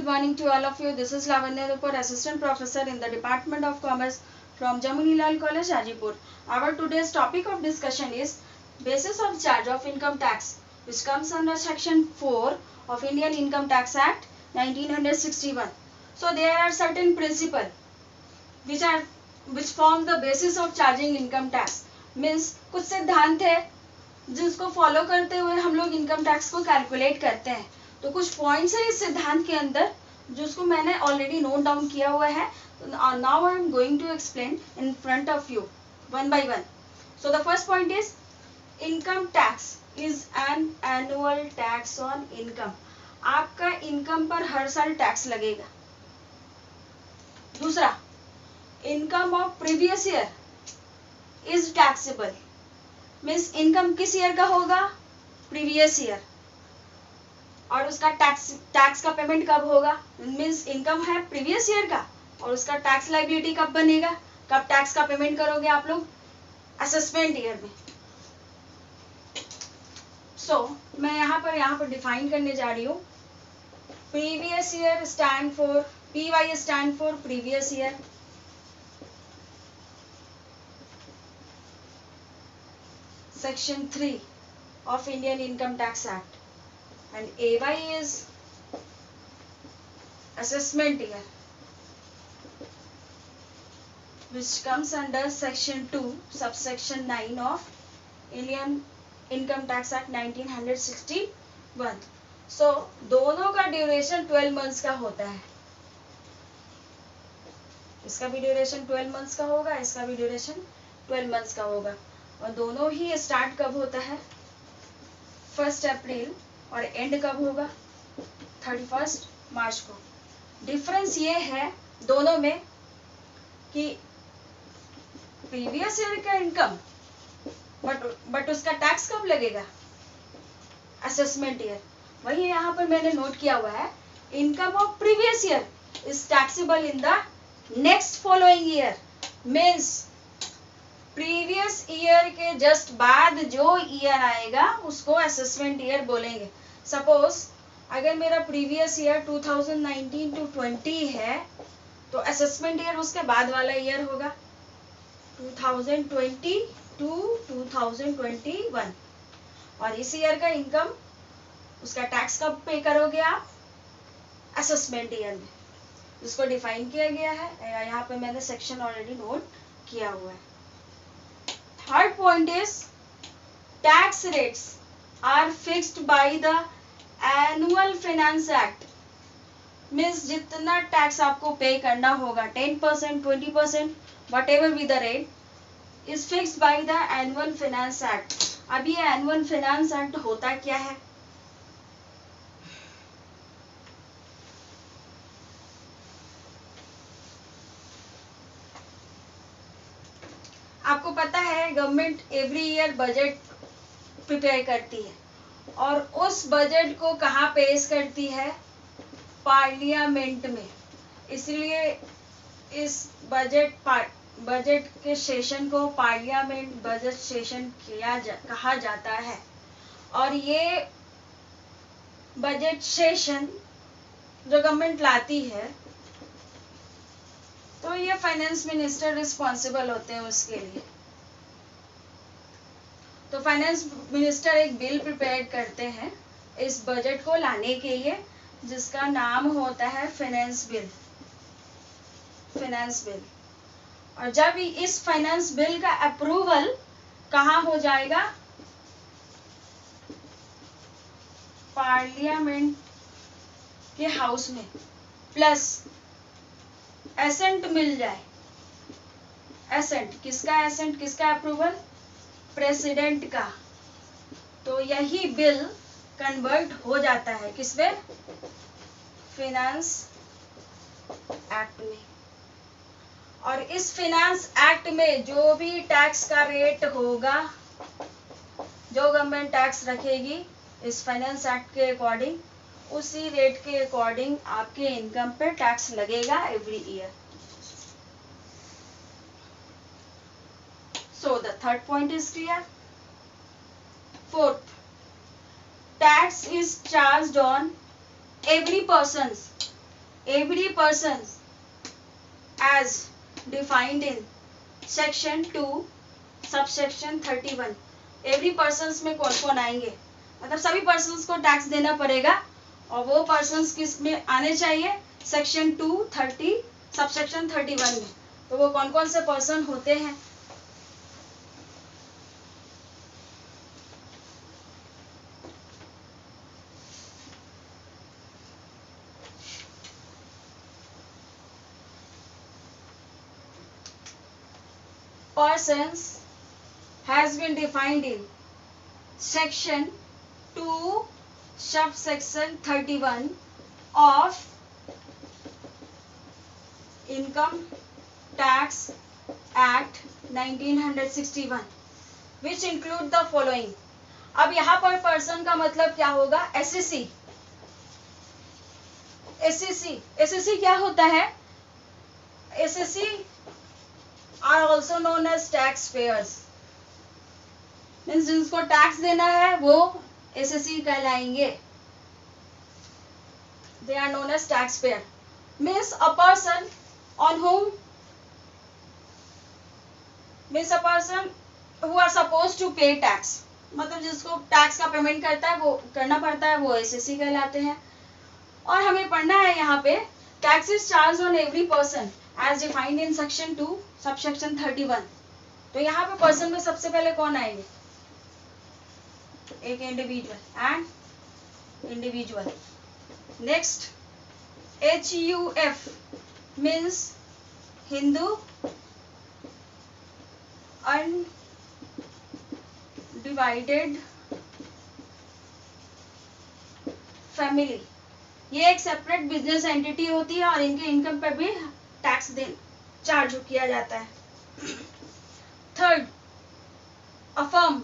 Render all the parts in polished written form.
good morning to all of you. This is Lavanya Rupar, Assistant Professor in the Department of Commerce from Jamunilal College, Hajipur. Our today's topic of discussion is basis of charge of income tax, which comes under Section 4 of Indian Income Tax Act 1961. So there are certain principles which form the basis of charging income tax. Means कुछ सिद्धांत है जिसको follow करते हुए हम लोग income tax को calculate करते हैं. तो कुछ पॉइंट्स है इस सिद्धांत के अंदर जिसको मैंने ऑलरेडी नोट डाउन किया हुआ है. Now I am going to explain in front of you one by one. So the first point is income tax is an annual tax on income. आपका इनकम पर हर साल टैक्स लगेगा. दूसरा, income of previous year is taxable. Means income किस year का होगा? Previous year. और उसका टैक्स का पेमेंट कब होगा? मीन्स इनकम है प्रीवियस ईयर का और उसका टैक्स लायबिलिटी कब बनेगा? कब टैक्स का पेमेंट करोगे आप लोग? असेसमेंट ईयर में. सो मैं यहाँ पर डिफाइन करने जा रही हूँ. Previous year stand for PY stand for previous year. Section 3 of Indian Income Tax Act, and AY is assessment year, which comes under Section 2 subsection 9 of Indian Income Tax Act 1961. So दोनों का duration 12 months का होता है. इसका भी duration 12 months का होगा, इसका भी ड्यूरेशन 12 मंथ्स का होगा. और दोनों ही स्टार्ट कब होता है? 1 अप्रैल. और एंड कब होगा? 31 मार्च को. डिफरेंस ये है दोनों में कि प्रीवियस ईयर का इनकम बट उसका टैक्स कब लगेगा? Assessment year. वही यहाँ पर मैंने नोट किया हुआ है, income of previous year is taxable in the next following year. Means previous year के जस्ट बाद जो ईयर आएगा उसको असेसमेंट ईयर बोलेंगे. सपोज अगर मेरा प्रीवियस ईयर 2019 to 20 है तो असेसमेंट ईयर उसके बाद वाला ईयर होगा 2020 to 2021. और इस ईयर का इनकम उसका टैक्स कब पे करोगे आप? असेसमेंट ईयर में, जिसको डिफाइन किया गया है. यहाँ पे मैंने सेक्शन ऑलरेडी नोट किया हुआ है. Third point is tax rates are fixed by the annual finance act. Means जितना टैक्स आपको पे करना होगा 10%, 20%, whatever be the rate is fixed by the annual finance act. अब ये annual finance act होता क्या है? आपको पता है government every year budget prepare करती है और उस बजट को कहाँ पेश करती है? पार्लियामेंट में. इसलिए इस बजट के सेशन को पार्लियामेंट बजट सेशन कहा जाता है. और ये बजट सेशन जो गवर्नमेंट लाती है तो ये फाइनेंस मिनिस्टर रिस्पॉन्सिबल होते हैं उसके लिए. तो फाइनेंस मिनिस्टर एक बिल प्रिपेयर करते हैं इस बजट को लाने के लिए, जिसका नाम होता है फाइनेंस बिल. और जब इस फाइनेंस बिल का अप्रूवल कहाँ हो जाएगा? पार्लियामेंट के हाउस में. प्लस एसेंट मिल जाए. एसेंट किसका अप्रूवल? प्रेसिडेंट का. तो यही बिल कन्वर्ट हो जाता है किसमें? फाइनेंस एक्ट में. और इस फाइनेंस एक्ट में जो भी टैक्स का रेट होगा, जो गवर्नमेंट टैक्स रखेगी इस फाइनेंस एक्ट के अकॉर्डिंग, उसी रेट के अकॉर्डिंग आपके इनकम पे टैक्स लगेगा every year. So the third point is clear. Fourth, tax is charged on every person's every person as defined in section 2 subsection 31। Every persons में कौन कौन आएंगे, मतलब सभी पर्सन्स को टैक्स देना पड़ेगा, और वो पर्सन्स किस में आने चाहिए, सेक्शन 230 सबसेक्शन 31 में। तो वो कौन कौन से पर्सन होते हैं? Persons has been defined in section 2 subsection 31 of Income Tax Act 1961 which include the following। अब यहाँ पर पर्सन का मतलब क्या होगा, एसएससी। एसएससी क्या होता है, SSC are also known as tax payers, means जिनको टैक्स देना है वो एसएससी कहलाएंगे। They are known as tax payer, means a person on whom, means a person who are supposed to pay tax, मतलब जिसको टैक्स का payment करना पड़ता है वो एसएससी कहलाते हैं। और हमें पढ़ना है यहाँ पे tax is charged on every person as defined in section 2 subsection 31। तो यहाँ पे पर्सन में सबसे पहले कौन आएंगे, एक individual and individual. Next HUF means Hindu undivided family, ये एक सेपरेट बिजनेस एंटिटी होती है और इनके इनकम पर भी टैक्स चार्ज किया जाता है। थर्ड, अ फर्म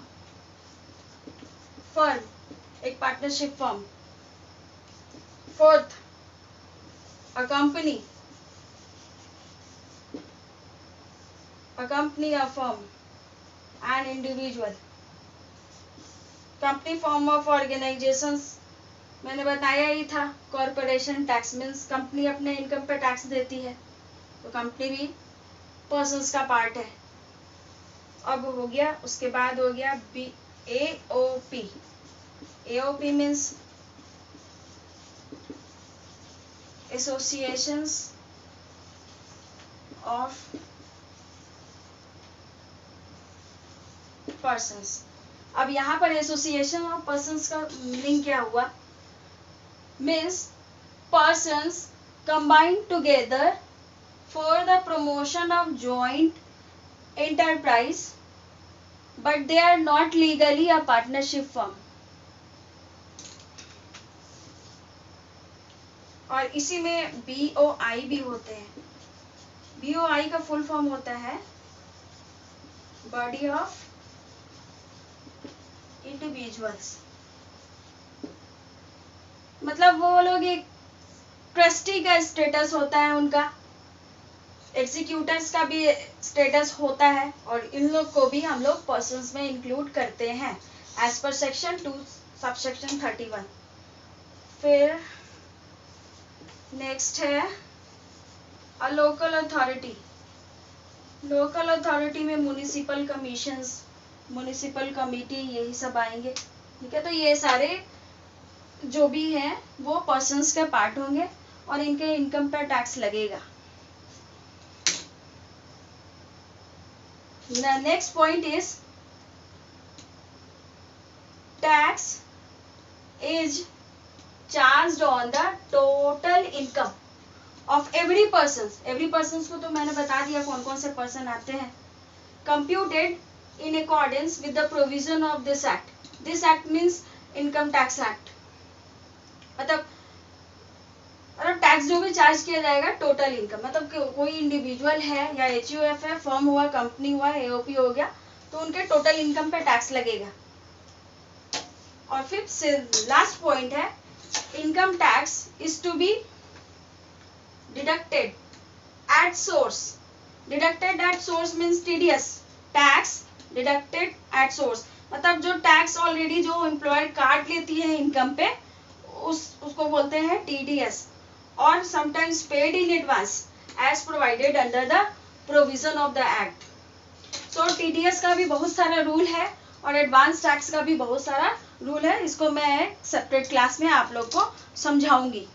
एक partnership firm. Fourth, a company a firm and individual. Company form of organisations मैंने बताया ही था। कॉर्पोरेशन टैक्स मीन्स कंपनी अपने इनकम पे टैक्स देती है, तो कंपनी भी पर्सन्स का पार्ट है। अब हो गया, उसके बाद हो गया AOP। AOP means associations of persons. अब यहाँ पर एसोसिएशन ऑफ पर्सन्स का मीनिंग क्या हुआ, means persons combined together for the promotion of joint enterprise but they are not legally a partnership firm। और इसी में BOI भी होते हैं। BOI का फुल फॉर्म होता है बॉडी ऑफ इंडिविजुअल्स, मतलब वो लोग एक ट्रस्टी का स्टेटस होता है उनका, एग्जीक्यूटिव्स का भी स्टेटस होता है, और इन लोग को भी हम लोग पर्सन्स में इंक्लूड करते हैं एज पर सेक्शन 2 सबसेक्शन 31। फिर नेक्स्ट है a local authority. Local authority में म्युनिसिपल कमीशंस, म्युनिसिपल कमिटी, यही सब आएंगे। ठीक है, तो ये सारे जो भी हैं वो पर्सन्स के पार्ट होंगे और इनके इनकम पर टैक्स लगेगा। Next point is tax is charged on the total income of every person. Every person को तो मैंने बता दिया कौन कौन से पर्सन आते हैं। Computed in accordance with the provision of this act. This act means income tax act, मतलब टैक्स जो भी चार्ज किया जाएगा टोटल इनकम, मतलब कोई इंडिविजुअल है या HUF है, फर्म हुआ, कंपनी हुआ, AOP हो गया, तो उनके टोटल इनकम पे टैक्स लगेगा। और फिर लास्ट पॉइंट है income tax is to be deducted at source. Deducted at source means TDS, tax deducted at source, मतलब जो टैक्स ऑलरेडी जो एम्प्लॉयर काट लेती है इनकम पे उसको बोलते हैं TDS। or sometimes paid in advance as provided under the provision of the act. तो TDS का भी बहुत सारा रूल है और एडवांस टैक्स का भी बहुत सारा रूल है. इसको मैं सेपरेट क्लास में आप लोग को समझाऊंगी.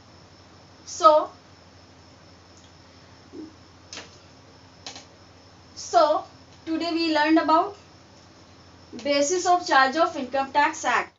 So today we learned about basis of charge of income tax act.